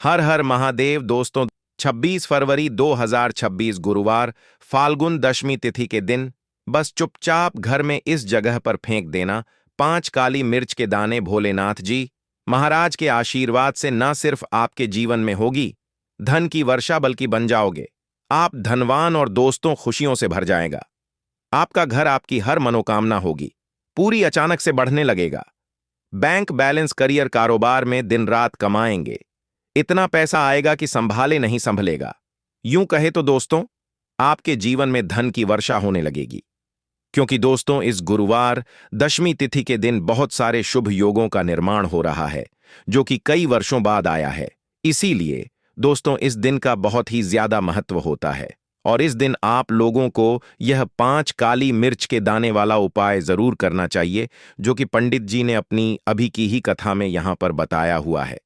हर हर महादेव दोस्तों। 26 फरवरी 2026 गुरुवार, फाल्गुन दशमी तिथि के दिन बस चुपचाप घर में इस जगह पर फेंक देना 5 काली मिर्च के दाने। भोलेनाथ जी महाराज के आशीर्वाद से न सिर्फ आपके जीवन में होगी धन की वर्षा, बल्कि बन जाओगे आप धनवान और दोस्तों खुशियों से भर जाएगा। आपका घर, आपकी हर मनोकामना होगी पूरी, अचानक से बढ़ने लगेगा। बैंक बैलेंस, करियर, कारोबार में दिन रात कमाएंगे, इतना पैसा आएगा कि संभाले नहीं संभलेगा। यूं कहे तो दोस्तों, आपके जीवन में धन की वर्षा होने लगेगी। क्योंकि दोस्तों, इस गुरुवार दशमी तिथि के दिन बहुत सारे शुभ योगों का निर्माण हो रहा है, जो कि कई वर्षों बाद आया है। इसीलिए दोस्तों, इस दिन का बहुत ही ज्यादा महत्व होता है और इस दिन आप लोगों को यह 5 काली मिर्च के दाने वाला उपाय जरूर करना चाहिए, जो कि पंडित जी ने अपनी अभी की ही कथा में यहां पर बताया हुआ है।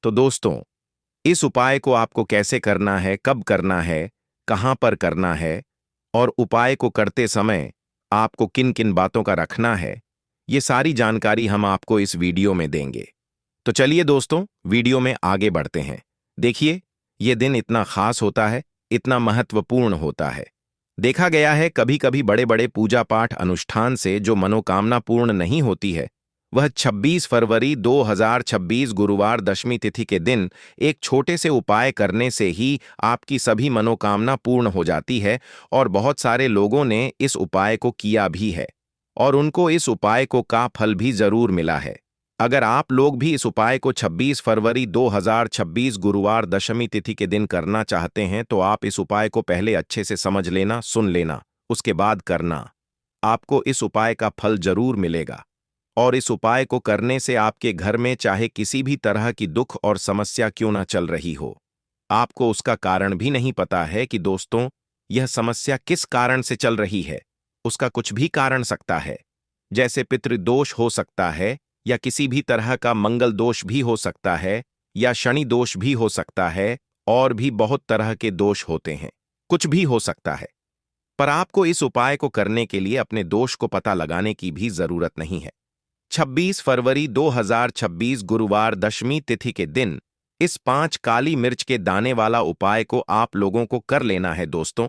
तो दोस्तों, इस उपाय को आपको कैसे करना है, कब करना है, कहां पर करना है और उपाय को करते समय आपको किन किन बातों का रखना है, ये सारी जानकारी हम आपको इस वीडियो में देंगे। तो चलिए दोस्तों, वीडियो में आगे बढ़ते हैं। देखिए, ये दिन इतना खास होता है, इतना महत्वपूर्ण होता है। देखा गया है कभी कभी बड़े बड़े पूजा पाठ अनुष्ठान से जो मनोकामना पूर्ण नहीं होती है, वह 26 फरवरी 2026 गुरुवार दशमी तिथि के दिन एक छोटे से उपाय करने से ही आपकी सभी मनोकामना पूर्ण हो जाती है। और बहुत सारे लोगों ने इस उपाय को किया भी है और उनको इस उपाय को का फल भी जरूर मिला है। अगर आप लोग भी इस उपाय को 26 फरवरी 2026 गुरुवार दशमी तिथि के दिन करना चाहते हैं, तो आप इस उपाय को पहले अच्छे से समझ लेना, सुन लेना, उसके बाद करना। आपको इस उपाय का फल जरूर मिलेगा और इस उपाय को करने से आपके घर में चाहे किसी भी तरह की दुख और समस्या क्यों ना चल रही हो, आपको उसका कारण भी नहीं पता है कि दोस्तों यह समस्या किस कारण से चल रही है। उसका कुछ भी कारण सकता है, जैसे पितृदोष हो सकता है, या किसी भी तरह का मंगल दोष भी हो सकता है, या शनि दोष भी हो सकता है, और भी बहुत तरह के दोष होते हैं, कुछ भी हो सकता है। पर आपको इस उपाय को करने के लिए अपने दोष को पता लगाने की भी जरूरत नहीं है। 26 फरवरी 2026 गुरुवार दशमी तिथि के दिन इस 5 काली मिर्च के दाने वाला उपाय को आप लोगों को कर लेना है। दोस्तों,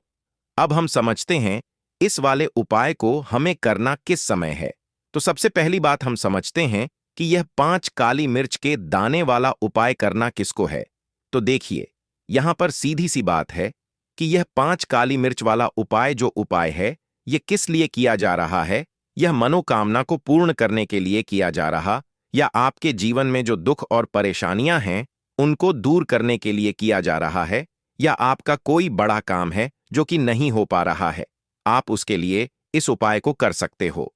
अब हम समझते हैं इस वाले उपाय को हमें करना किस समय है। तो सबसे पहली बात हम समझते हैं कि यह 5 काली मिर्च के दाने वाला उपाय करना किसको है। तो देखिए, यहां पर सीधी सी बात है कि यह 5 काली मिर्च वाला उपाय जो उपाय है, यह किस लिए किया जा रहा है। यह मनोकामना को पूर्ण करने के लिए किया जा रहा, या आपके जीवन में जो दुख और परेशानियां हैं उनको दूर करने के लिए किया जा रहा है, या आपका कोई बड़ा काम है जो कि नहीं हो पा रहा है, आप उसके लिए इस उपाय को कर सकते हो।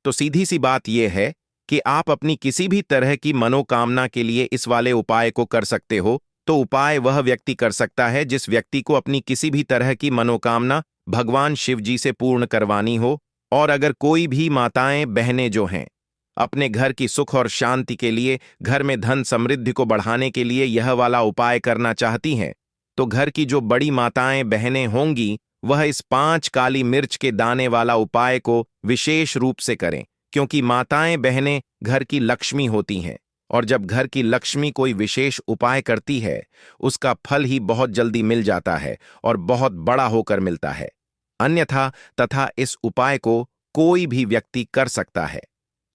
तो सीधी सी बात यह है कि आप अपनी किसी भी तरह की मनोकामना के लिए इस वाले उपाय को कर सकते हो। तो उपाय वह व्यक्ति कर सकता है जिस व्यक्ति को अपनी किसी भी तरह की मनोकामना भगवान शिव जी से पूर्ण करवानी हो। और अगर कोई भी माताएं बहनें जो हैं अपने घर की सुख और शांति के लिए, घर में धन समृद्धि को बढ़ाने के लिए यह वाला उपाय करना चाहती हैं, तो घर की जो बड़ी माताएं बहनें होंगी वह इस 5 काली मिर्च के दाने वाला उपाय को विशेष रूप से करें। क्योंकि माताएं बहनें घर की लक्ष्मी होती हैं और जब घर की लक्ष्मी कोई विशेष उपाय करती है, उसका फल ही बहुत जल्दी मिल जाता है और बहुत बड़ा होकर मिलता है। अन्यथा तथा इस उपाय को कोई भी व्यक्ति कर सकता है,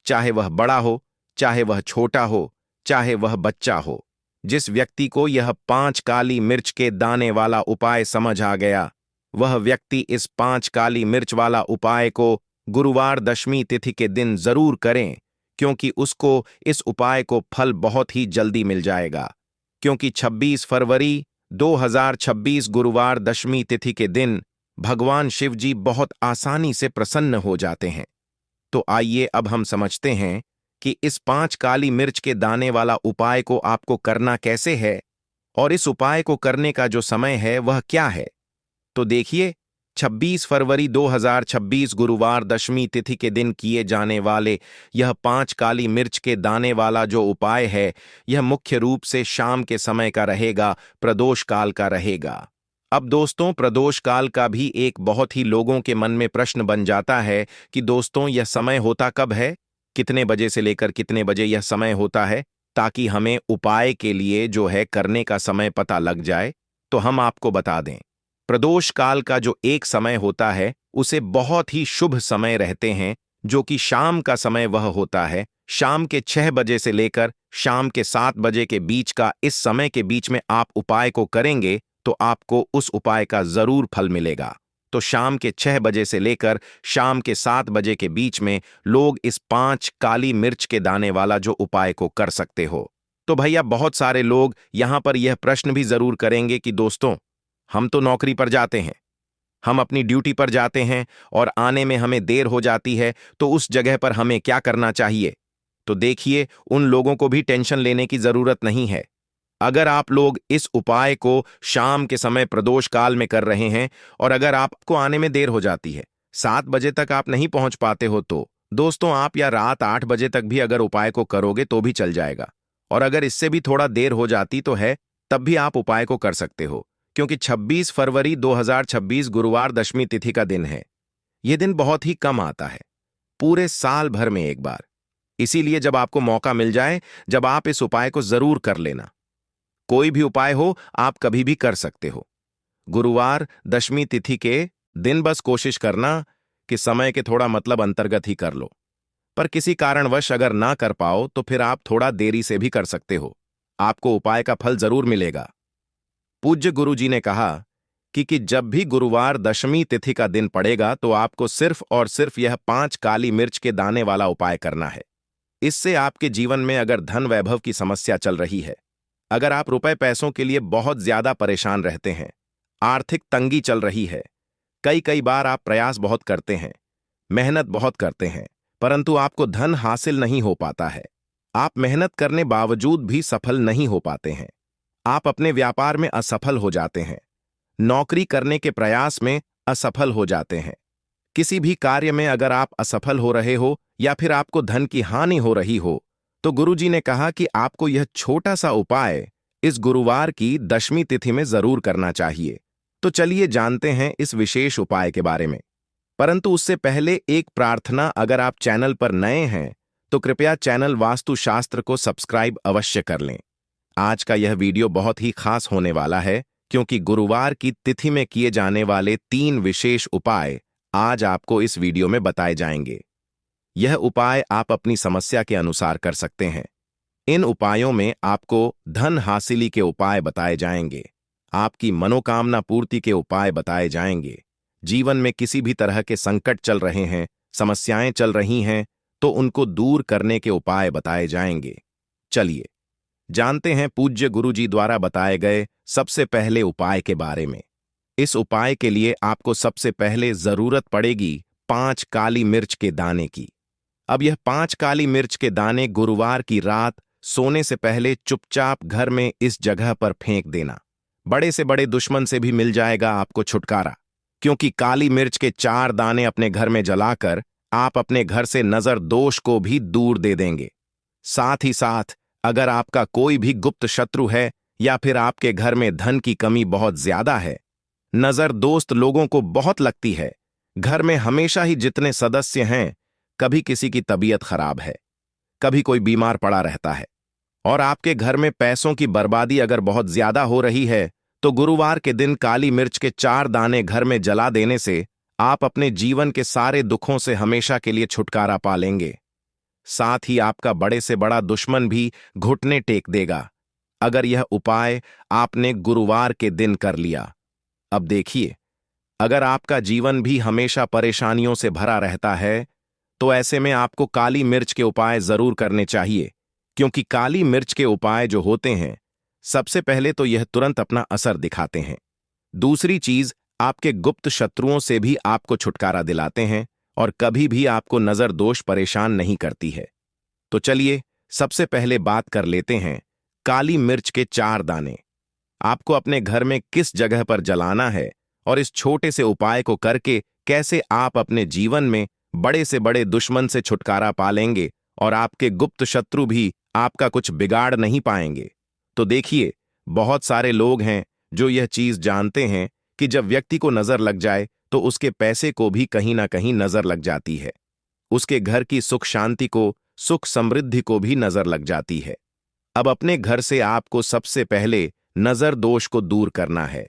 चाहे वह बड़ा हो, चाहे वह छोटा हो, चाहे वह बच्चा हो। जिस व्यक्ति को यह 5 काली मिर्च के दाने वाला उपाय समझ आ गया, वह व्यक्ति इस 5 काली मिर्च वाला उपाय को गुरुवार दशमी तिथि के दिन जरूर करें, क्योंकि उसको इस उपाय को फल बहुत ही जल्दी मिल जाएगा। क्योंकि 26 फरवरी 2026 गुरुवार दशमी तिथि के दिन भगवान शिव जी बहुत आसानी से प्रसन्न हो जाते हैं। तो आइए अब हम समझते हैं कि इस 5 काली मिर्च के दाने वाला उपाय को आपको करना कैसे है और इस उपाय को करने का जो समय है वह क्या है। तो देखिए, 26 फरवरी 2026 गुरुवार दशमी तिथि के दिन किए जाने वाले यह 5 काली मिर्च के दाने वाला जो उपाय है, यह मुख्य रूप से शाम के समय का रहेगा, प्रदोष काल का रहेगा। अब दोस्तों, प्रदोष काल का भी एक बहुत ही लोगों के मन में प्रश्न बन जाता है कि दोस्तों यह समय होता कब है, कितने बजे से लेकर कितने बजे यह समय होता है। ताकि हमें उपाय के लिए जो है करने का समय पता लग जाए, तो हम आपको बता दें। प्रदोष काल का जो एक समय होता है उसे बहुत ही शुभ समय रहते हैं, जो कि शाम का समय वह होता है। शाम के 6 बजे से लेकर शाम के 7 बजे के बीच का, इस समय के बीच में आप उपाय को करेंगे तो आपको उस उपाय का जरूर फल मिलेगा। तो शाम के 6 बजे से लेकर शाम के 7 बजे के बीच में लोग इस 5 काली मिर्च के दाने वाला जो उपाय को कर सकते हो। तो भैया बहुत सारे लोग यहां पर यह प्रश्न भी जरूर करेंगे कि दोस्तों, हम तो नौकरी पर जाते हैं, हम अपनी ड्यूटी पर जाते हैं और आने में हमें देर हो जाती है, तो उस जगह पर हमें क्या करना चाहिए? तो देखिए, उन लोगों को भी टेंशन लेने की जरूरत नहीं है। अगर आप लोग इस उपाय को शाम के समय प्रदोष काल में कर रहे हैं और अगर आपको आने में देर हो जाती है, 7 बजे तक आप नहीं पहुंच पाते हो, तो दोस्तों आप या रात 8 बजे तक भी अगर उपाय को करोगे तो भी चल जाएगा। और अगर इससे भी थोड़ा देर हो जाती तो है, तब भी आप उपाय को कर सकते हो, क्योंकि 26 फरवरी 2026 गुरुवार दशमी तिथि का दिन है। यह दिन बहुत ही कम आता है, पूरे साल भर में एक बार। इसीलिए जब आपको मौका मिल जाए, जब आप इस उपाय को जरूर कर लेना। कोई भी उपाय हो, आप कभी भी कर सकते हो। गुरुवार दशमी तिथि के दिन बस कोशिश करना कि समय के थोड़ा मतलब अंतर्गत ही कर लो। पर किसी कारणवश अगर ना कर पाओ तो फिर आप थोड़ा देरी से भी कर सकते हो, आपको उपाय का फल जरूर मिलेगा। पूज्य गुरु जी ने कहा कि जब भी गुरुवार दशमी तिथि का दिन पड़ेगा तो आपको सिर्फ और सिर्फ यह 5 काली मिर्च के दाने वाला उपाय करना है। इससे आपके जीवन में अगर धन वैभव की समस्या चल रही है, अगर आप रुपए पैसों के लिए बहुत ज्यादा परेशान रहते हैं, आर्थिक तंगी चल रही है, कई कई बार आप प्रयास बहुत करते हैं, मेहनत बहुत करते हैं, परंतु आपको धन हासिल नहीं हो पाता है, आप मेहनत करने बावजूद भी सफल नहीं हो पाते हैं, आप अपने व्यापार में असफल हो जाते हैं, नौकरी करने के प्रयास में असफल हो जाते हैं, किसी भी कार्य में अगर आप असफल हो रहे हो या फिर आपको धन की हानि हो रही हो, तो गुरुजी ने कहा कि आपको यह छोटा सा उपाय इस गुरुवार की दशमी तिथि में जरूर करना चाहिए। तो चलिए जानते हैं इस विशेष उपाय के बारे में। परंतु उससे पहले एक प्रार्थना, अगर आप चैनल पर नए हैं तो कृपया चैनल वास्तुशास्त्र को सब्सक्राइब अवश्य कर लें। आज का यह वीडियो बहुत ही खास होने वाला है, क्योंकि गुरुवार की तिथि में किए जाने वाले 3 विशेष उपाय आज आपको इस वीडियो में बताए जाएंगे। यह उपाय आप अपनी समस्या के अनुसार कर सकते हैं। इन उपायों में आपको धन हासिली के उपाय बताए जाएंगे, आपकी मनोकामना पूर्ति के उपाय बताए जाएंगे, जीवन में किसी भी तरह के संकट चल रहे हैं, समस्याएं चल रही हैं, तो उनको दूर करने के उपाय बताए जाएंगे। चलिए जानते हैं पूज्य गुरु जी द्वारा बताए गए सबसे पहले उपाय के बारे में। इस उपाय के लिए आपको सबसे पहले जरूरत पड़ेगी 5 काली मिर्च के दाने की। अब यह 5 काली मिर्च के दाने गुरुवार की रात सोने से पहले चुपचाप घर में इस जगह पर फेंक देना। बड़े से बड़े दुश्मन से भी मिल जाएगा आपको छुटकारा, क्योंकि काली मिर्च के 4 दाने अपने घर में जलाकर आप अपने घर से नजर दोष को भी दूर दे देंगे। साथ ही साथ अगर आपका कोई भी गुप्त शत्रु है या फिर आपके घर में धन की कमी बहुत ज्यादा है, नजर दोस्त लोगों को बहुत लगती है, घर में हमेशा ही जितने सदस्य हैं, कभी किसी की तबीयत खराब है, कभी कोई बीमार पड़ा रहता है, और आपके घर में पैसों की बर्बादी अगर बहुत ज्यादा हो रही है, तो गुरुवार के दिन काली मिर्च के 4 दाने घर में जला देने से आप अपने जीवन के सारे दुखों से हमेशा के लिए छुटकारा पा लेंगे। साथ ही आपका बड़े से बड़ा दुश्मन भी घुटने टेक देगा, अगर यह उपाय आपने गुरुवार के दिन कर लिया। अब देखिए, अगर आपका जीवन भी हमेशा परेशानियों से भरा रहता है, तो ऐसे में आपको काली मिर्च के उपाय जरूर करने चाहिए, क्योंकि काली मिर्च के उपाय जो होते हैं, सबसे पहले तो यह तुरंत अपना असर दिखाते हैं। दूसरी चीज, आपके गुप्त शत्रुओं से भी आपको छुटकारा दिलाते हैं और कभी भी आपको नजर दोष परेशान नहीं करती है। तो चलिए सबसे पहले बात कर लेते हैं काली मिर्च के 4 दाने। आपको अपने घर में किस जगह पर जलाना है और इस छोटे से उपाय को करके कैसे आप अपने जीवन में बड़े से बड़े दुश्मन से छुटकारा पा लेंगे और आपके गुप्त शत्रु भी आपका कुछ बिगाड़ नहीं पाएंगे। तो देखिए, बहुत सारे लोग हैं जो यह चीज जानते हैं कि जब व्यक्ति को नजर लग जाए तो उसके पैसे को भी कहीं ना कहीं नजर लग जाती है, उसके घर की सुख शांति को, सुख समृद्धि को भी नजर लग जाती है। अब अपने घर से आपको सबसे पहले नजर दोष को दूर करना है।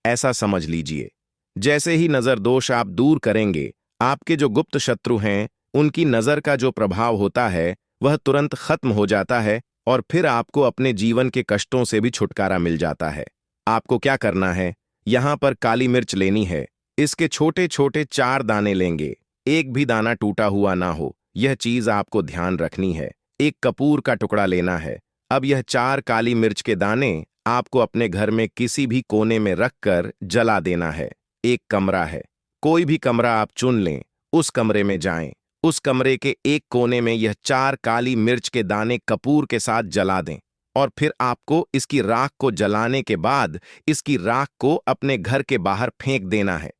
ऐसा समझ लीजिए, जैसे ही नजर दोष आप दूर करेंगे, आपके जो गुप्त शत्रु हैं उनकी नजर का जो प्रभाव होता है वह तुरंत खत्म हो जाता है और फिर आपको अपने जीवन के कष्टों से भी छुटकारा मिल जाता है। आपको क्या करना है, यहां पर काली मिर्च लेनी है। इसके छोटे छोटे 4 दाने लेंगे, एक भी दाना टूटा हुआ ना हो, यह चीज आपको ध्यान रखनी है। एक कपूर का टुकड़ा लेना है। अब यह 4 काली मिर्च के दाने आपको अपने घर में किसी भी कोने में रखकर जला देना है। एक कमरा है, कोई भी कमरा आप चुन लें, उस कमरे में जाएं। उस कमरे के एक कोने में यह 4 काली मिर्च के दाने कपूर के साथ जला दें और फिर आपको इसकी राख को जलाने के बाद इसकी राख को अपने घर के बाहर फेंक देना है।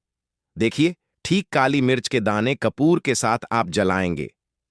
देखिए, ठीक काली मिर्च के दाने कपूर के साथ आप जलाएंगे,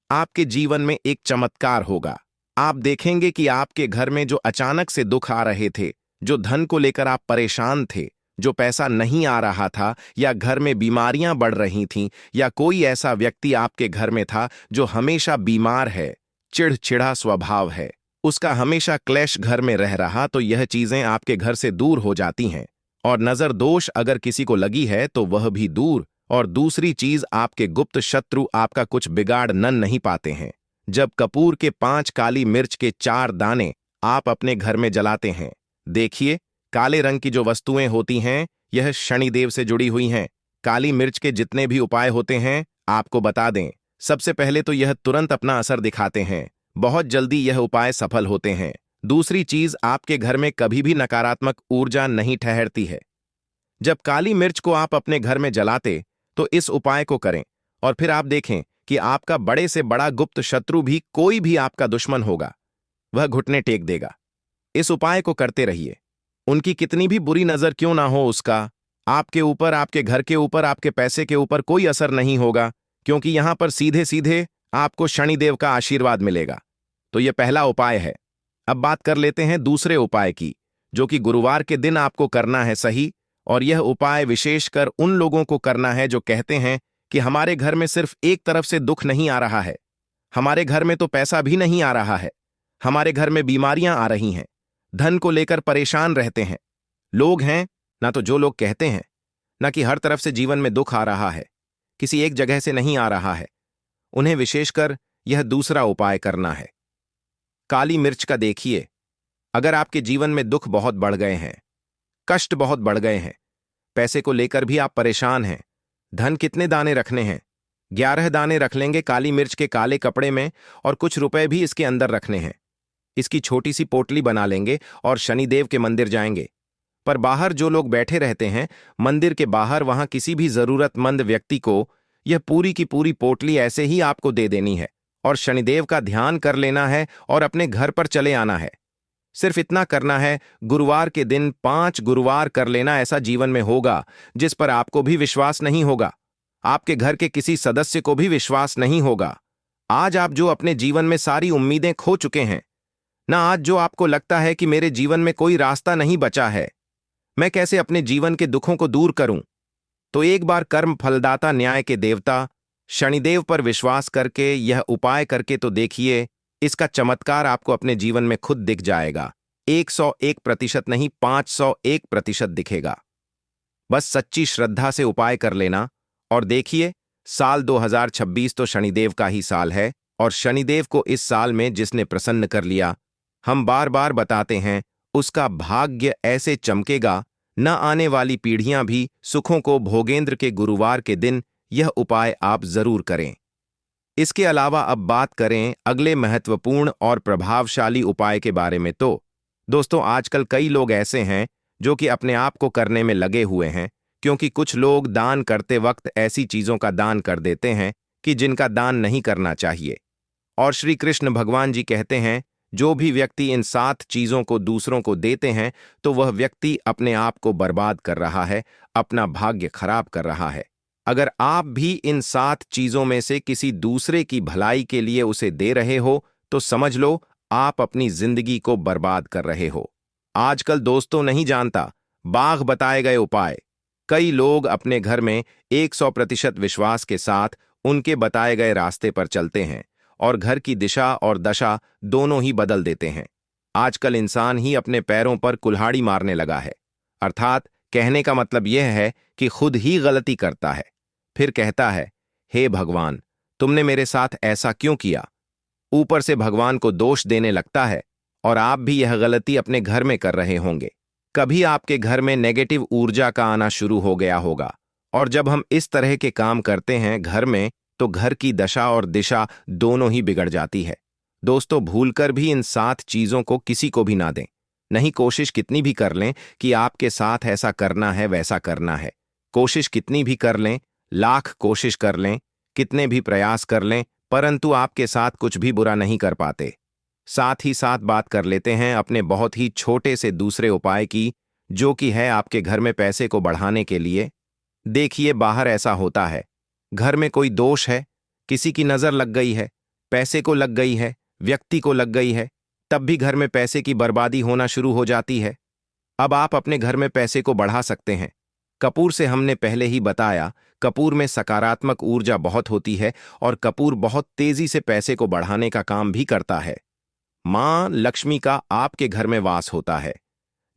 आपके जीवन में एक चमत्कार होगा। आप देखेंगे कि आपके घर में जो अचानक से दुख आ रहे थे, जो धन को लेकर आप परेशान थे, जो पैसा नहीं आ रहा था या घर में बीमारियां बढ़ रही थीं या कोई ऐसा व्यक्ति आपके घर में था जो हमेशा बीमार है, चिड़चिड़ा स्वभाव है, उसका हमेशा क्लेश घर में रह रहा, तो यह चीजें आपके घर से दूर हो जाती हैं। और नजर दोष अगर किसी को लगी है तो वह भी दूर। और दूसरी चीज, आपके गुप्त शत्रु आपका कुछ बिगाड़ नहीं पाते हैं। जब कपूर के 5 काली मिर्च के 4 दाने आप अपने घर में जलाते हैं, देखिए काले रंग की जो वस्तुएं होती हैं यह शनिदेव से जुड़ी हुई हैं। काली मिर्च के जितने भी उपाय होते हैं आपको बता दें, सबसे पहले तो यह तुरंत अपना असर दिखाते हैं, बहुत जल्दी यह उपाय सफल होते हैं। दूसरी चीज, आपके घर में कभी भी नकारात्मक ऊर्जा नहीं ठहरती है। जब काली मिर्च को आप अपने घर में जलाते तो इस उपाय को करें और फिर आप देखें कि आपका बड़े से बड़ा गुप्त शत्रु भी, कोई भी आपका दुश्मन होगा, वह घुटने टेक देगा। इस उपाय को करते रहिए, उनकी कितनी भी बुरी नजर क्यों ना हो, उसका आपके ऊपर, आपके घर के ऊपर, आपके पैसे के ऊपर कोई असर नहीं होगा, क्योंकि यहां पर सीधे सीधे आपको शनिदेव का आशीर्वाद मिलेगा। तो यह पहला उपाय है। अब बात कर लेते हैं दूसरे उपाय की, जो कि गुरुवार के दिन आपको करना है, सही। और यह उपाय विशेषकर उन लोगों को करना है जो कहते हैं कि हमारे घर में सिर्फ एक तरफ से दुख नहीं आ रहा है, हमारे घर में तो पैसा भी नहीं आ रहा है, हमारे घर में बीमारियां आ रही हैं, धन को लेकर परेशान रहते हैं। लोग हैं ना तो जो लोग कहते हैं ना कि हर तरफ से जीवन में दुख आ रहा है, किसी एक जगह से नहीं आ रहा है, उन्हें विशेषकर यह दूसरा उपाय करना है। काली मिर्च का देखिए, अगर आपके जीवन में दुख बहुत बढ़ गए हैं, कष्ट बहुत बढ़ गए हैं, पैसे को लेकर भी आप परेशान हैं, धन कितने दाने रखने हैं, 11 दाने रख लेंगे काली मिर्च के काले कपड़े में और कुछ रुपए भी इसके अंदर रखने हैं। इसकी छोटी सी पोटली बना लेंगे और शनिदेव के मंदिर जाएंगे। पर बाहर जो लोग बैठे रहते हैं मंदिर के बाहर, वहां किसी भी जरूरतमंद व्यक्ति को यह पूरी की पूरी पोटली ऐसे ही आपको दे देनी है और शनिदेव का ध्यान कर लेना है और अपने घर पर चले आना है। सिर्फ इतना करना है, गुरुवार के दिन 5 गुरुवार कर लेना। ऐसा जीवन में होगा जिस पर आपको भी विश्वास नहीं होगा, आपके घर के किसी सदस्य को भी विश्वास नहीं होगा। आज आप जो अपने जीवन में सारी उम्मीदें खो चुके हैं ना, आज जो आपको लगता है कि मेरे जीवन में कोई रास्ता नहीं बचा है, मैं कैसे अपने जीवन के दुखों को दूर करूं, तो एक बार कर्म फलदाता न्याय के देवता शनिदेव पर विश्वास करके यह उपाय करके तो देखिए, इसका चमत्कार आपको अपने जीवन में खुद दिख जाएगा। 101% नहीं, 501% दिखेगा। बस सच्ची श्रद्धा से उपाय कर लेना और देखिए, साल 2026 तो शनिदेव का ही साल है और शनिदेव को इस साल में जिसने प्रसन्न कर लिया, हम बार बार बताते हैं, उसका भाग्य ऐसे चमकेगा, न आने वाली पीढ़ियां भी सुखों को भोगेंद्र के गुरुवार के दिन यह उपाय आप जरूर करें। इसके अलावा अब बात करें अगले महत्वपूर्ण और प्रभावशाली उपाय के बारे में, तो दोस्तों आजकल कई लोग ऐसे हैं जो कि अपने आप को करने में लगे हुए हैं, क्योंकि कुछ लोग दान करते वक्त ऐसी चीजों का दान कर देते हैं कि जिनका दान नहीं करना चाहिए। और श्री कृष्ण भगवान जी कहते हैं, जो भी व्यक्ति इन 7 चीजों को दूसरों को देते हैं तो वह व्यक्ति अपने आप को बर्बाद कर रहा है, अपना भाग्य खराब कर रहा है। अगर आप भी इन 7 चीजों में से किसी दूसरे की भलाई के लिए उसे दे रहे हो तो समझ लो आप अपनी जिंदगी को बर्बाद कर रहे हो। आजकल दोस्तों नहीं जानता, बाघ बताए गए उपाय, कई लोग अपने घर में 100% विश्वास के साथ उनके बताए गए रास्ते पर चलते हैं और घर की दिशा और दशा दोनों ही बदल देते हैं। आजकल इंसान ही अपने पैरों पर कुल्हाड़ी मारने लगा है। अर्थात कहने का मतलब यह है कि खुद ही गलती करता है, फिर कहता है, हे भगवान, तुमने मेरे साथ ऐसा क्यों किया। ऊपर से भगवान को दोष देने लगता है। और आप भी यह गलती अपने घर में कर रहे होंगे। कभी आपके घर में नेगेटिव ऊर्जा का आना शुरू हो गया होगा, और जब हम इस तरह के काम करते हैं घर में, तो घर की दशा और दिशा दोनों ही बिगड़ जाती है। दोस्तों, भूलकर भी इन 7 चीजों को किसी को भी ना दें। नहीं, कोशिश कितनी भी कर लें कि आपके साथ ऐसा करना है वैसा करना है, कोशिश कितनी भी कर लें, लाख कोशिश कर लें, कितने भी प्रयास कर लें, परंतु आपके साथ कुछ भी बुरा नहीं कर पाते। साथ ही साथ बात कर लेते हैं अपने बहुत ही छोटे से दूसरे उपाय की, जो कि है आपके घर में पैसे को बढ़ाने के लिए। देखिए, बाहर ऐसा होता है, घर में कोई दोष है, किसी की नजर लग गई है, पैसे को लग गई है, व्यक्ति को लग गई है, तब भी घर में पैसे की बर्बादी होना शुरू हो जाती है। अब आप अपने घर में पैसे को बढ़ा सकते हैं। कपूर से हमने पहले ही बताया, कपूर में सकारात्मक ऊर्जा बहुत होती है और कपूर बहुत तेजी से पैसे को बढ़ाने का काम भी करता है। मां लक्ष्मी का आपके घर में वास होता है।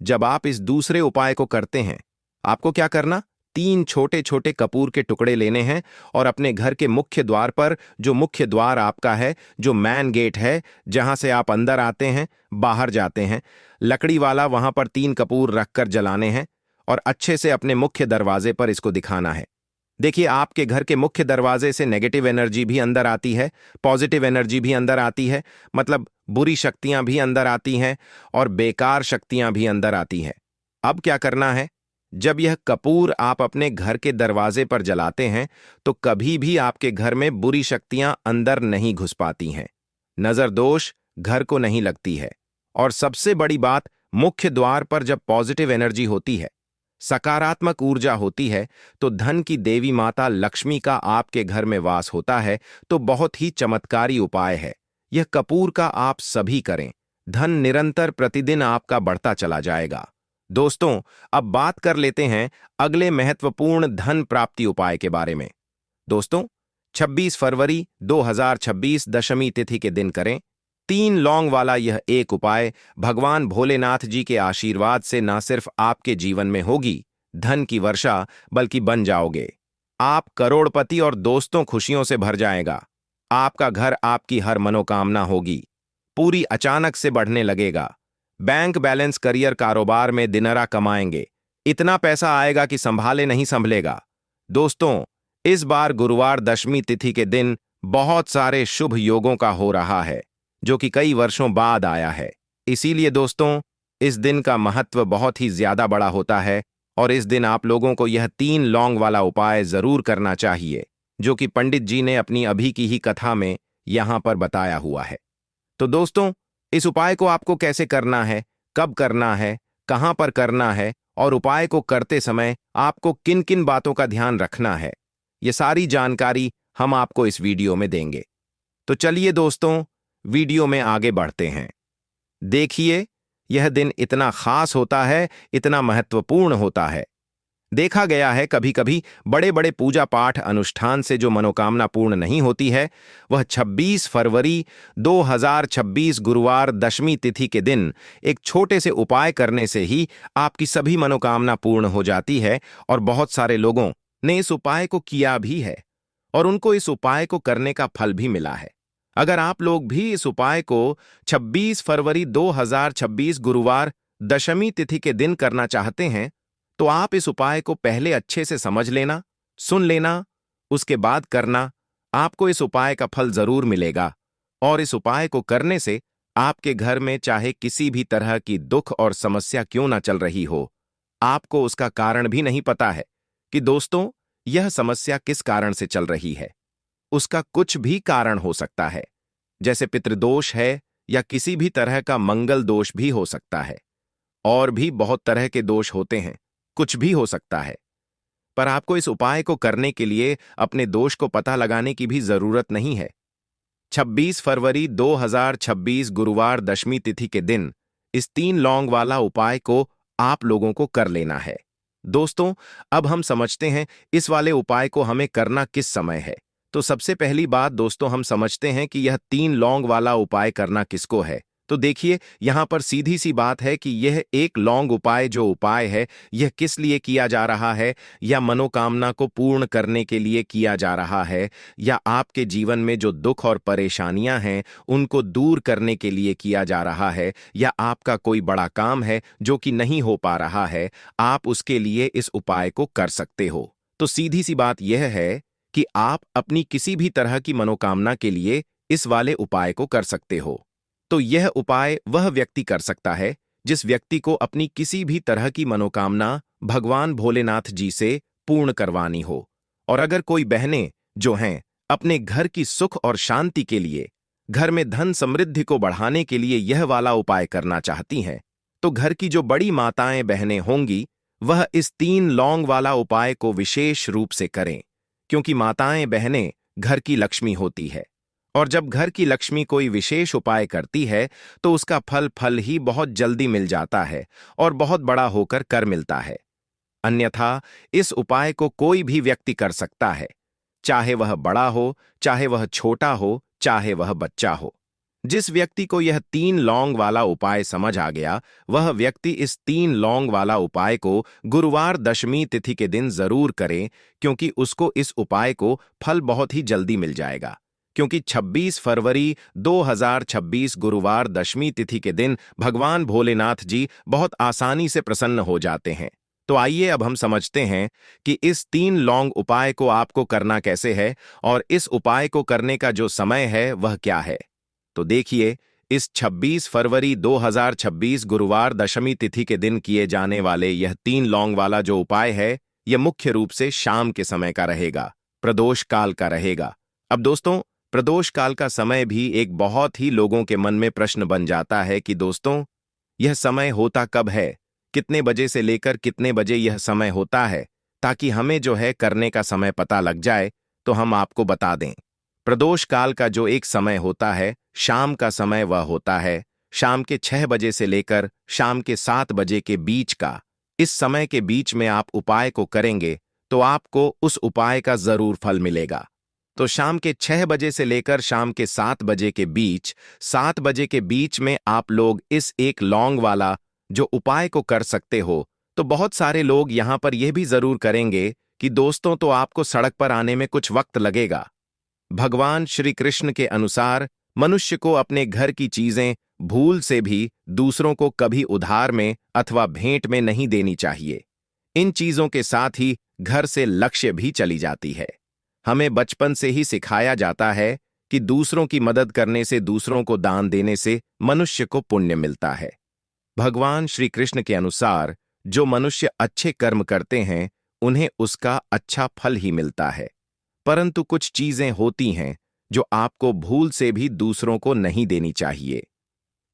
जब आप इस दूसरे उपाय को करते हैं, आपको क्या करना, 3 छोटे छोटे कपूर के टुकड़े लेने हैं और अपने घर के मुख्य द्वार पर, जो मुख्य द्वार आपका है, जो मैन गेट है, जहां से आप अंदर आते हैं बाहर जाते हैं, लकड़ी वाला, वहां पर 3 कपूर रखकर जलाने हैं और अच्छे से अपने मुख्य दरवाजे पर इसको दिखाना है। देखिए, आपके घर के मुख्य दरवाजे से नेगेटिव एनर्जी भी अंदर आती है, पॉजिटिव एनर्जी भी अंदर आती है, मतलब बुरी शक्तियां भी अंदर आती हैं और बेकार शक्तियां भी अंदर आती हैं। अब क्या करना है, जब यह कपूर आप अपने घर के दरवाजे पर जलाते हैं, तो कभी भी आपके घर में बुरी शक्तियां अंदर नहीं घुस पाती हैं, नजर दोष घर को नहीं लगती है। और सबसे बड़ी बात, मुख्य द्वार पर जब पॉजिटिव एनर्जी होती है, सकारात्मक ऊर्जा होती है, तो धन की देवी माता लक्ष्मी का आपके घर में वास होता है। तो बहुत ही चमत्कारी उपाय है यह कपूर का, आप सभी करें। धन निरंतर प्रतिदिन आपका बढ़ता चला जाएगा। दोस्तों, अब बात कर लेते हैं अगले महत्वपूर्ण धन प्राप्ति उपाय के बारे में। दोस्तों, 26 फरवरी 2026 दशमी तिथि के दिन करें। 3 लौंग वाला यह एक उपाय भगवान भोलेनाथ जी के आशीर्वाद से न सिर्फ आपके जीवन में होगी धन की वर्षा, बल्कि बन जाओगे आप करोड़पति और दोस्तों खुशियों से भर जाएगा। आपका घर आपकी हर मनोकामना होगी पूरी अचानक से बढ़ने लगेगा। बैंक बैलेंस, करियर, कारोबार में दिनरा कमाएंगे, इतना पैसा आएगा कि संभाले नहीं संभलेगा। दोस्तों, इस बार गुरुवार दशमी तिथि के दिन बहुत सारे शुभ योगों का हो रहा है, जो कि कई वर्षों बाद आया है। इसीलिए दोस्तों, इस दिन का महत्व बहुत ही ज्यादा बड़ा होता है और इस दिन आप लोगों को यह 3 लौंग वाला उपाय जरूर करना चाहिए, जो कि पंडित जी ने अपनी अभी की ही कथा में यहां पर बताया हुआ है। तो दोस्तों, इस उपाय को आपको कैसे करना है, कब करना है, कहां पर करना है और उपाय को करते समय आपको किन किन बातों का ध्यान रखना है, ये सारी जानकारी हम आपको इस वीडियो में देंगे। तो चलिए दोस्तों, वीडियो में आगे बढ़ते हैं। देखिए, यह दिन इतना खास होता है, इतना महत्वपूर्ण होता है। देखा गया है कभी कभी बड़े बड़े पूजा पाठ अनुष्ठान से जो मनोकामना पूर्ण नहीं होती है, वह 26 फरवरी 2026 गुरुवार दशमी तिथि के दिन एक छोटे से उपाय करने से ही आपकी सभी मनोकामना पूर्ण हो जाती है। और बहुत सारे लोगों ने इस उपाय को किया भी है और उनको इस उपाय को करने का फल भी मिला है। अगर आप लोग भी इस उपाय को 26 फरवरी 2026 गुरुवार दशमी तिथि के दिन करना चाहते हैं, तो आप इस उपाय को पहले अच्छे से समझ लेना, सुन लेना, उसके बाद करना। आपको इस उपाय का फल जरूर मिलेगा और इस उपाय को करने से आपके घर में चाहे किसी भी तरह की दुख और समस्या क्यों ना चल रही हो, आपको उसका कारण भी नहीं पता है कि दोस्तों यह समस्या किस कारण से चल रही है। उसका कुछ भी कारण हो सकता है, जैसे पितृदोष है या किसी भी तरह का मंगल दोष भी हो सकता है, और भी बहुत तरह के दोष होते हैं, कुछ भी हो सकता है। पर आपको इस उपाय को करने के लिए अपने दोष को पता लगाने की भी जरूरत नहीं है। 26 फरवरी 2026 गुरुवार दशमी तिथि के दिन इस 3 लौंग वाला उपाय को आप लोगों को कर लेना है। दोस्तों, अब हम समझते हैं इस वाले उपाय को हमें करना किस समय है। तो सबसे पहली बात दोस्तों, हम समझते हैं कि यह 3 लौंग वाला उपाय करना किसको है। तो देखिए, यहाँ पर सीधी सी बात है कि यह एक लौंग उपाय जो उपाय है, यह किस लिए किया जा रहा है, या मनोकामना को पूर्ण करने के लिए किया जा रहा है, या आपके जीवन में जो दुख और परेशानियां हैं उनको दूर करने के लिए किया जा रहा है, या आपका कोई बड़ा काम है जो कि नहीं हो पा रहा है, आप उसके लिए इस उपाय को कर सकते हो। तो सीधी सी बात यह है कि आप अपनी किसी भी तरह की मनोकामना के लिए इस वाले उपाय को कर सकते हो। तो यह उपाय वह व्यक्ति कर सकता है जिस व्यक्ति को अपनी किसी भी तरह की मनोकामना भगवान भोलेनाथ जी से पूर्ण करवानी हो। और अगर कोई बहनें जो हैं अपने घर की सुख और शांति के लिए, घर में धन समृद्धि को बढ़ाने के लिए यह वाला उपाय करना चाहती हैं, तो घर की जो बड़ी माताएं बहनें होंगी वह इस 3 लौंग वाला उपाय को विशेष रूप से करें, क्योंकि माताएं बहनें घर की लक्ष्मी होती है। और जब घर की लक्ष्मी कोई विशेष उपाय करती है तो उसका फल ही बहुत जल्दी मिल जाता है और बहुत बड़ा होकर कर मिलता है। अन्यथा इस उपाय को कोई भी व्यक्ति कर सकता है, चाहे वह बड़ा हो, चाहे वह छोटा हो, चाहे वह बच्चा हो। जिस व्यक्ति को यह 3 लौंग वाला उपाय समझ आ गया, वह व्यक्ति इस 3 लौंग वाला उपाय को गुरुवार दशमी तिथि के दिन जरूर करे, क्योंकि उसको इस उपाय को फल बहुत ही जल्दी मिल जाएगा। क्योंकि 26 फरवरी 2026 गुरुवार दशमी तिथि के दिन भगवान भोलेनाथ जी बहुत आसानी से प्रसन्न हो जाते हैं। तो आइए अब हम समझते हैं कि इस 3 लौंग उपाय को आपको करना कैसे है, और इस उपाय को करने का जो समय है वह क्या है। तो देखिए, इस 26 फरवरी 2026 गुरुवार दशमी तिथि के दिन किए जाने वाले यह 3 लौंग वाला जो उपाय है, यह मुख्य रूप से शाम के समय का रहेगा, प्रदोष काल का रहेगा। अब दोस्तों, प्रदोष काल का समय भी एक बहुत ही लोगों के मन में प्रश्न बन जाता है कि दोस्तों, यह समय होता कब है, कितने बजे से लेकर कितने बजे यह समय होता है, ताकि हमें जो है करने का समय पता लग जाए तो हम आपको बता दें। प्रदोष काल का जो एक समय होता है, शाम का समय, वह होता है शाम के 6 बजे से लेकर शाम के 7 बजे के बीच का। इस समय के बीच में आप उपाय को करेंगे तो आपको उस उपाय का जरूर फल मिलेगा। तो शाम के 6 बजे से लेकर शाम के 7 बजे के बीच, 7 बजे के बीच में आप लोग इस एक लौंग वाला जो उपाय को कर सकते हो। तो बहुत सारे लोग यहां पर यह भी जरूर करेंगे कि दोस्तों, तो आपको सड़क पर आने में कुछ वक्त लगेगा। भगवान श्री कृष्ण के अनुसार मनुष्य को अपने घर की चीजें भूल से भी दूसरों को कभी उधार में अथवा भेंट में नहीं देनी चाहिए। इन चीजों के साथ ही घर से लक्ष्य भी चली जाती है। हमें बचपन से ही सिखाया जाता है कि दूसरों की मदद करने से, दूसरों को दान देने से मनुष्य को पुण्य मिलता है। भगवान श्री कृष्ण के अनुसार जो मनुष्य अच्छे कर्म करते हैं उन्हें उसका अच्छा फल ही मिलता है। परंतु कुछ चीजें होती हैं जो आपको भूल से भी दूसरों को नहीं देनी चाहिए,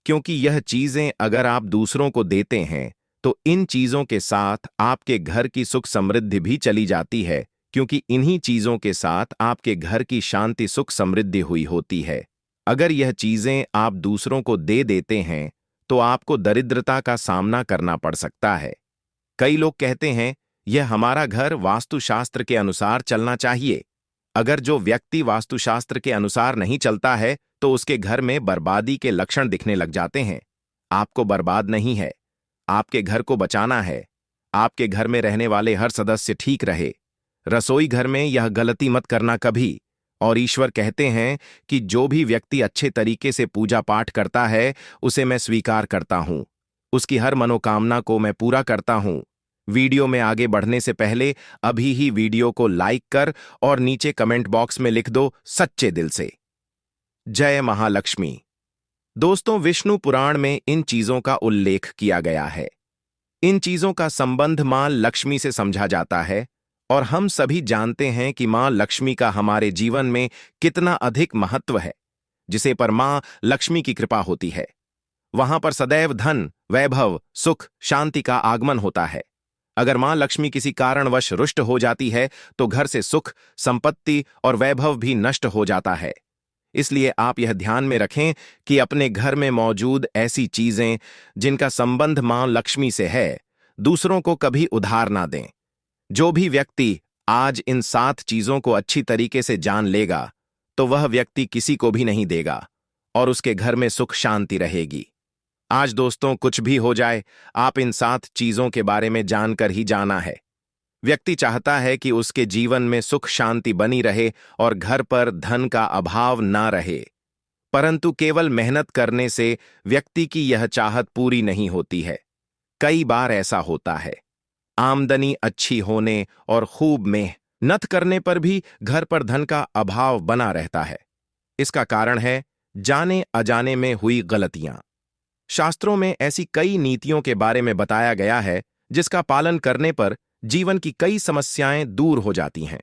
क्योंकि यह चीजें अगर आप दूसरों को देते हैं तो इन चीजों के साथ आपके घर की सुख समृद्धि भी चली जाती है, क्योंकि इन्हीं चीजों के साथ आपके घर की शांति सुख समृद्धि हुई होती है। अगर यह चीजें आप दूसरों को दे देते हैं तो आपको दरिद्रता का सामना करना पड़ सकता है। कई लोग कहते हैं यह हमारा घर वास्तुशास्त्र के अनुसार चलना चाहिए। अगर जो व्यक्ति वास्तुशास्त्र के अनुसार नहीं चलता है तो उसके घर में बर्बादी के लक्षण दिखने लग जाते हैं। आपको बर्बाद नहीं है, आपके घर को बचाना है। आपके घर में रहने वाले हर सदस्य ठीक रहे। रसोई घर में यह गलती मत करना कभी। और ईश्वर कहते हैं कि जो भी व्यक्ति अच्छे तरीके से पूजा पाठ करता है उसे मैं स्वीकार करता हूं, उसकी हर मनोकामना को मैं पूरा करता हूं। वीडियो में आगे बढ़ने से पहले अभी ही वीडियो को लाइक कर और नीचे कमेंट बॉक्स में लिख दो सच्चे दिल से जय महालक्ष्मी। दोस्तों, विष्णु पुराण में इन चीजों का उल्लेख किया गया है। इन चीजों का संबंध मां लक्ष्मी से समझा जाता है, और हम सभी जानते हैं कि मां लक्ष्मी का हमारे जीवन में कितना अधिक महत्व है। जिसे पर मां लक्ष्मी की कृपा होती है वहां पर सदैव धन, वैभव, सुख, शांति का आगमन होता है। अगर मां लक्ष्मी किसी कारणवश रुष्ट हो जाती है तो घर से सुख, संपत्ति और वैभव भी नष्ट हो जाता है। इसलिए आप यह ध्यान में रखें कि अपने घर में मौजूद ऐसी चीजें जिनका संबंध मां लक्ष्मी से है, दूसरों को कभी उधार ना दें। जो भी व्यक्ति आज इन 7 चीजों को अच्छी तरीके से जान लेगा तो वह व्यक्ति किसी को भी नहीं देगा, और उसके घर में सुख शांति रहेगी। आज दोस्तों, कुछ भी हो जाए, आप इन 7 चीजों के बारे में जानकर ही जाना है। व्यक्ति चाहता है कि उसके जीवन में सुख शांति बनी रहे और घर पर धन का अभाव ना रहे, परंतु केवल मेहनत करने से व्यक्ति की यह चाहत पूरी नहीं होती है। कई बार ऐसा होता है, आमदनी अच्छी होने और खूब मेहनत करने पर भी घर पर धन का अभाव बना रहता है। इसका कारण है जाने अजाने में हुई गलतियां। शास्त्रों में ऐसी कई नीतियों के बारे में बताया गया है जिसका पालन करने पर जीवन की कई समस्याएं दूर हो जाती हैं।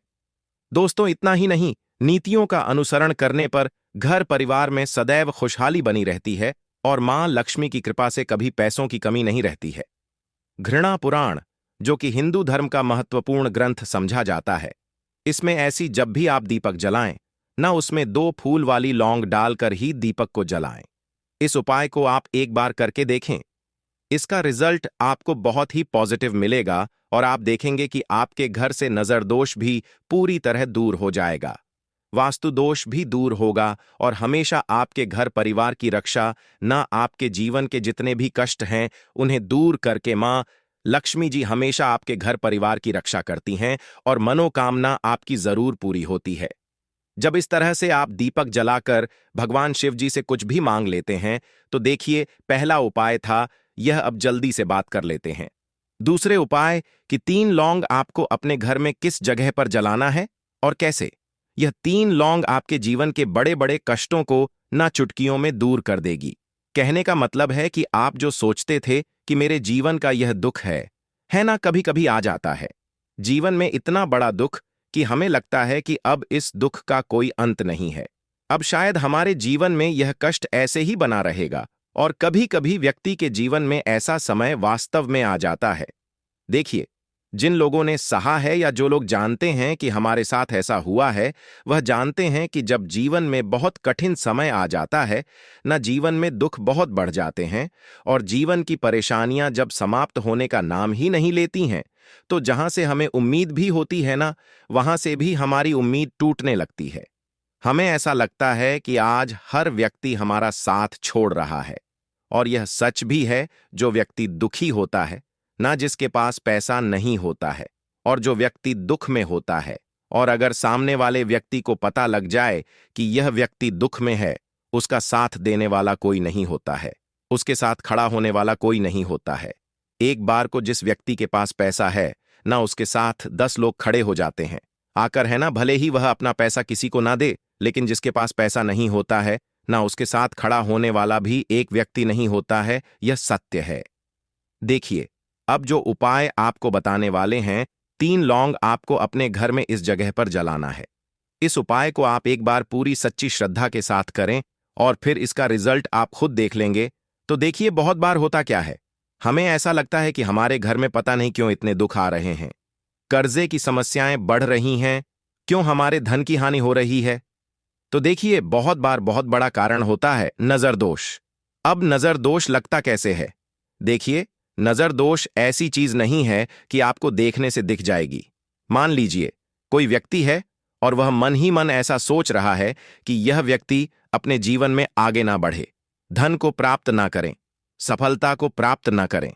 दोस्तों, इतना ही नहीं, नीतियों का अनुसरण करने पर घर परिवार में सदैव खुशहाली बनी रहती है और मां लक्ष्मी की कृपा से कभी पैसों की कमी नहीं रहती है। घृणा पुराण, जो कि हिंदू धर्म का महत्वपूर्ण ग्रंथ समझा जाता है, इसमें ऐसी जब भी आप दीपक जलाएं, ना उसमें 2 फूल वाली लौंग डालकर ही दीपक को जलाएं। इस उपाय को आप एक बार करके देखें। इसका रिजल्ट आपको बहुत ही पॉजिटिव मिलेगा और आप देखेंगे कि आपके घर से नजर दोष भी पूरी तरह दूर हो जाएगा, वास्तु दोष भी दूर होगा और हमेशा आपके घर परिवार की रक्षा, ना आपके जीवन के जितने भी कष्ट हैं उन्हें दूर करके मां लक्ष्मी जी हमेशा आपके घर परिवार की रक्षा करती हैं और मनोकामना आपकी जरूर पूरी होती है। जब इस तरह से आप दीपक जलाकर भगवान शिव जी से कुछ भी मांग लेते हैं तो देखिए, पहला उपाय था यह, अब जल्दी से बात कर लेते हैं। दूसरे उपाय कि 3 लौंग आपको अपने घर में किस जगह पर जलाना है और कैसे। यह 3 लौंग आपके जीवन के बड़े बड़े कष्टों को ना चुटकियों में दूर कर देगी। कहने का मतलब है कि आप जो सोचते थे कि मेरे जीवन का यह दुख है ना, कभी कभी आ जाता है जीवन में इतना बड़ा दुख कि हमें लगता है कि अब इस दुख का कोई अंत नहीं है, अब शायद हमारे जीवन में यह कष्ट ऐसे ही बना रहेगा। और कभी कभी व्यक्ति के जीवन में ऐसा समय वास्तव में आ जाता है। देखिए, जिन लोगों ने सहा है या जो लोग जानते हैं कि हमारे साथ ऐसा हुआ है, वह जानते हैं कि जब जीवन में बहुत कठिन समय आ जाता है ना, जीवन में दुख बहुत बढ़ जाते हैं और जीवन की परेशानियां जब समाप्त होने का नाम ही नहीं लेती हैं, तो जहां से हमें उम्मीद भी होती है ना, वहां से भी हमारी उम्मीद टूटने लगती है। हमें ऐसा लगता है कि आज हर व्यक्ति हमारा साथ छोड़ रहा है। और यह सच भी है, जो व्यक्ति दुखी होता है ना, जिसके पास पैसा नहीं होता है, और जो व्यक्ति दुख में होता है, और अगर सामने वाले व्यक्ति को पता लग जाए कि यह व्यक्ति दुख में है, उसका साथ देने वाला कोई नहीं होता है, उसके साथ खड़ा होने वाला कोई नहीं होता है। एक बार को जिस व्यक्ति के पास पैसा है ना, उसके साथ 10 लोग खड़े हो जाते हैं आकर, है ना, भले ही वह अपना पैसा किसी को ना दे, लेकिन जिसके पास पैसा नहीं होता है ना, उसके साथ खड़ा होने वाला भी एक व्यक्ति नहीं होता है। यह सत्य है। देखिए, अब जो उपाय आपको बताने वाले हैं, 3 लौंग आपको अपने घर में इस जगह पर जलाना है। इस उपाय को आप एक बार पूरी सच्ची श्रद्धा के साथ करें और फिर इसका रिजल्ट आप खुद देख लेंगे। तो देखिए, बहुत बार होता क्या है, हमें ऐसा लगता है कि हमारे घर में पता नहीं क्यों इतने दुख आ रहे हैं, कर्जे की समस्याएं बढ़ रही हैं, क्यों हमारे धन की हानि हो रही है। तो देखिए, बहुत बार बहुत बड़ा कारण होता है नजर दोष। अब नजर दोष लगता कैसे है? देखिए, नजर दोष ऐसी चीज नहीं है कि आपको देखने से दिख जाएगी। मान लीजिए कोई व्यक्ति है और वह मन ही मन ऐसा सोच रहा है कि यह व्यक्ति अपने जीवन में आगे ना बढ़े, धन को प्राप्त ना करें, सफलता को प्राप्त ना करें,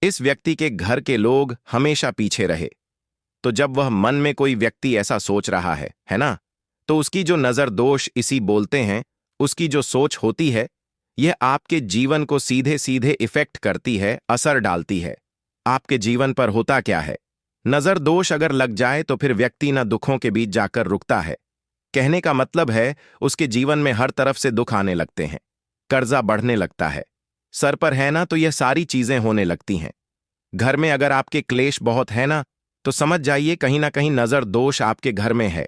इस व्यक्ति के घर के लोग हमेशा पीछे रहे। तो जब वह मन में कोई व्यक्ति ऐसा सोच रहा है ना, तो उसकी जो नजर दोष इसी बोलते हैं, उसकी जो सोच होती है, यह आपके जीवन को सीधे सीधे इफेक्ट करती है, असर डालती है। आपके जीवन पर होता क्या है, नजर दोष अगर लग जाए तो फिर व्यक्ति न दुखों के बीच जाकर रुकता है। कहने का मतलब है, उसके जीवन में हर तरफ से दुख आने लगते हैं, कर्जा बढ़ने लगता है, सर पर है ना, तो यह सारी चीजें होने लगती हैं। घर में अगर आपके क्लेश बहुत है ना, तो समझ जाइए कहीं ना कहीं नजर दोष आपके घर में है।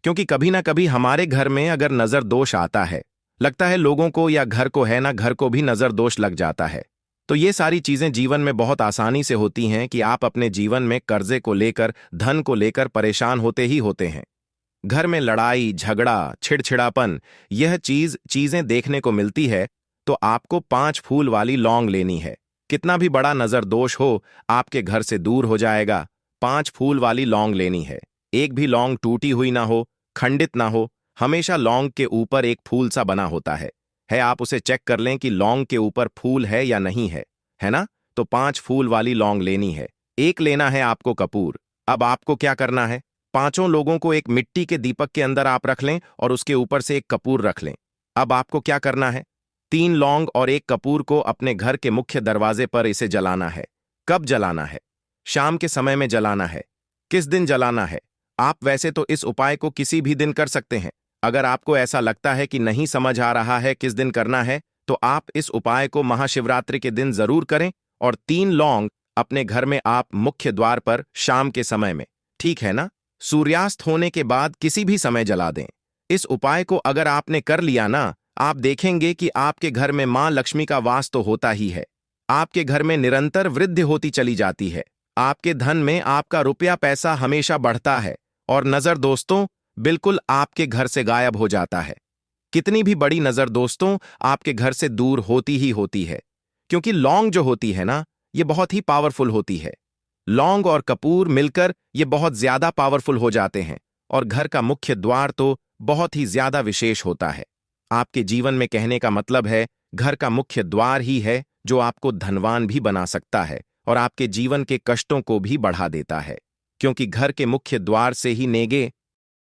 क्योंकि कभी ना कभी हमारे घर में अगर नजर दोष आता है, लगता है लोगों को या घर को, है ना, घर को भी नजर दोष लग जाता है। तो ये सारी चीजें जीवन में बहुत आसानी से होती हैं कि आप अपने जीवन में कर्जे को लेकर, धन को लेकर परेशान होते ही होते हैं। घर में लड़ाई झगड़ा, छिड़छिड़ापन, यह चीजें देखने को मिलती है, तो आपको 5 फूल वाली लौंग लेनी है। कितना भी बड़ा नजर दोष हो, आपके घर से दूर हो जाएगा। 5 फूल वाली लौंग लेनी है। एक भी लौंग टूटी हुई ना हो, खंडित ना हो, हमेशा लौंग के ऊपर एक फूल सा बना होता है है आप उसे चेक कर लें कि लौंग के ऊपर फूल है या नहीं है ना? तो 5 फूल वाली लौंग लेनी है। एक लेना है आपको कपूर। अब आपको क्या करना है? पांचों लोगों को एक मिट्टी के दीपक के अंदर आप रख लें और उसके ऊपर से एक कपूर रख लें। अब आपको क्या करना है? 3 लौंग और एक कपूर को अपने घर के मुख्य दरवाजे पर इसे जलाना है। कब जलाना है? शाम के समय में जलाना है। किस दिन जलाना है? आप वैसे तो इस उपाय को किसी भी दिन कर सकते हैं। अगर आपको ऐसा लगता है कि नहीं समझ आ रहा है किस दिन करना है, तो आप इस उपाय को महाशिवरात्रि के दिन जरूर करें और 3 लौंग अपने घर में आप मुख्य द्वार पर शाम के समय में, ठीक है ना? सूर्यास्त होने के बाद किसी भी समय जला दें। इस उपाय को अगर आपने कर लिया ना, आप देखेंगे कि आपके घर में मां लक्ष्मी का वास तो होता ही है। आपके घर में निरंतर वृद्धि होती चली जाती है। आपके धन में आपका रुपया पैसा हमेशा बढ़ता है और नजर दोस्तों बिल्कुल आपके घर से गायब हो जाता है। कितनी भी बड़ी नजर दोस्तों आपके घर से दूर होती ही होती है, क्योंकि लौंग जो होती है ना, ये बहुत ही पावरफुल होती है। लौंग और कपूर मिलकर ये बहुत ज्यादा पावरफुल हो जाते हैं और घर का मुख्य द्वार तो बहुत ही ज्यादा विशेष होता है। आपके जीवन में कहने का मतलब है घर का मुख्य द्वार ही है जो आपको धनवान भी बना सकता है और आपके जीवन के कष्टों को भी बढ़ा देता है, क्योंकि घर के मुख्य द्वार से ही नेगे